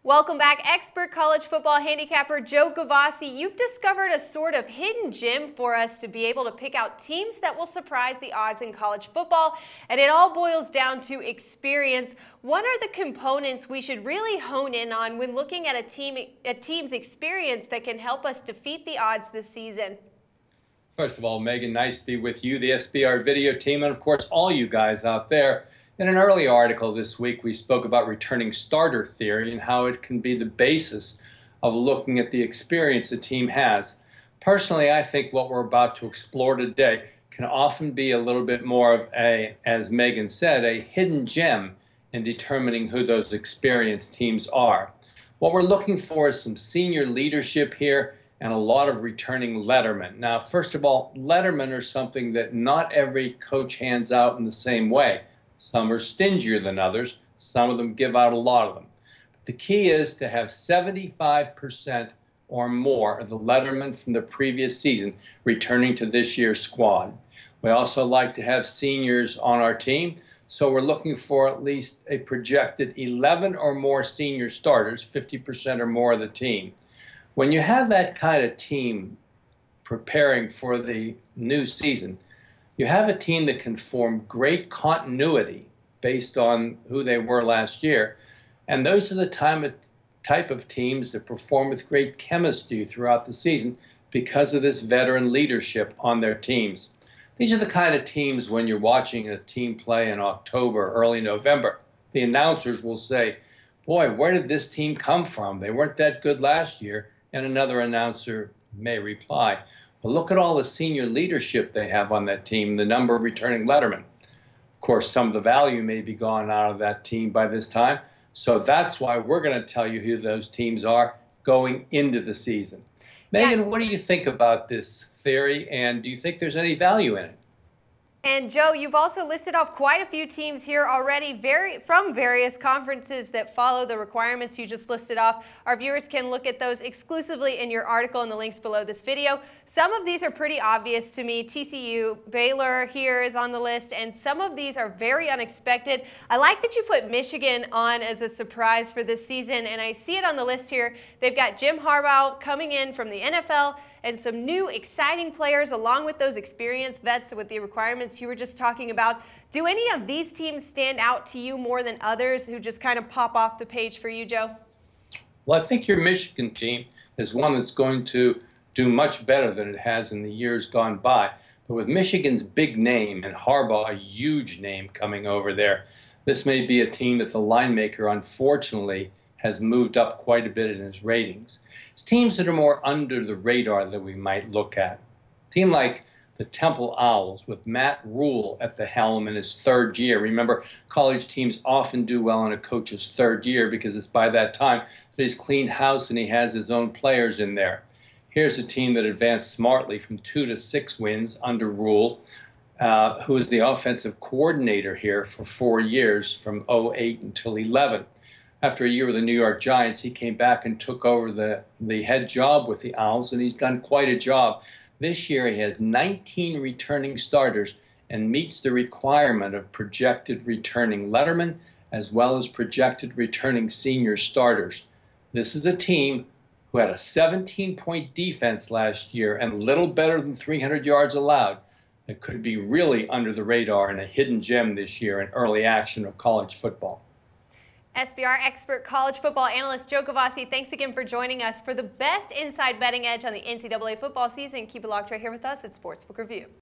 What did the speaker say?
Welcome back, expert college football handicapper Joe Gavassi. You've discovered a sort of hidden gem for us to be able to pick out teams that will surprise the odds in college football, and it all boils down to experience. What are the components we should really hone in on when looking at a team's experience that can help us defeat the odds this season? First of all, Megan, nice to be with you, the SBR video team, and of course all you guys out there. In an early article this week, we spoke about returning starter theory and how it can be the basis of looking at the experience a team has. Personally, I think what we're about to explore today can often be a little bit more of a, as Megan said, a hidden gem in determining who those experienced teams are. What we're looking for is some senior leadership here and a lot of returning lettermen. Now, first of all, lettermen are something that not every coach hands out in the same way. Some are stingier than others. Some of them give out a lot of them. But the key is to have 75% or more of the lettermen from the previous season returning to this year's squad. We also like to have seniors on our team, so we're looking for at least a projected 11 or more senior starters, 50% or more of the team. When you have that kind of team preparing for the new season, you have a team that can form great continuity based on who they were last year. And those are the type of teams that perform with great chemistry throughout the season because of this veteran leadership on their teams. These are the kind of teams when you're watching a team play in October, early November, the announcers will say, boy, where did this team come from? They weren't that good last year. And another announcer may reply, well, look at all the senior leadership they have on that team, the number of returning lettermen. Of course, some of the value may be gone out of that team by this time. So that's why we're going to tell you who those teams are going into the season. Megan, what do you think about this theory, and do you think there's any value in it? And Joe, you've also listed off quite a few teams here already from various conferences that follow the requirements you just listed off. Our viewers can look at those exclusively in your article in the links below this video. Some of these are pretty obvious to me. TCU, Baylor here is on the list, and some of these are very unexpected. I like that you put Michigan on as a surprise for this season, and I see it on the list here. They've got Jim Harbaugh coming in from the NFL, and some new exciting players along with those experienced vets with the requirements you were just talking about. Do any of these teams stand out to you more than others who just kind of pop off the page for you, Joe? Well, I think your Michigan team is one that's going to do much better than it has in the years gone by. But with Michigan's big name and Harbaugh, a huge name coming over there, this may be a team that the line maker, unfortunately, has moved up quite a bit in his ratings. It's teams that are more under the radar that we might look at. A team like the Temple Owls with Matt Rule at the helm in his third year. Remember, college teams often do well in a coach's third year because it's by that time that he's cleaned house and he has his own players in there. Here's a team that advanced smartly from 2 to 6 wins under Rule, who is the offensive coordinator here for 4 years from 08 until 11. After a year with the New York Giants, he came back and took over the head job with the Owls, and he's done quite a job. This year he has 19 returning starters and meets the requirement of projected returning lettermen as well as projected returning senior starters. This is a team who had a 17-point defense last year and little better than 300 yards allowed. That could be really under the radar and a hidden gem this year in early action of college football. SBR expert college football analyst Joe Gavassi, thanks again for joining us for the best inside betting edge on the NCAA football season. Keep it locked right here with us at Sportsbook Review.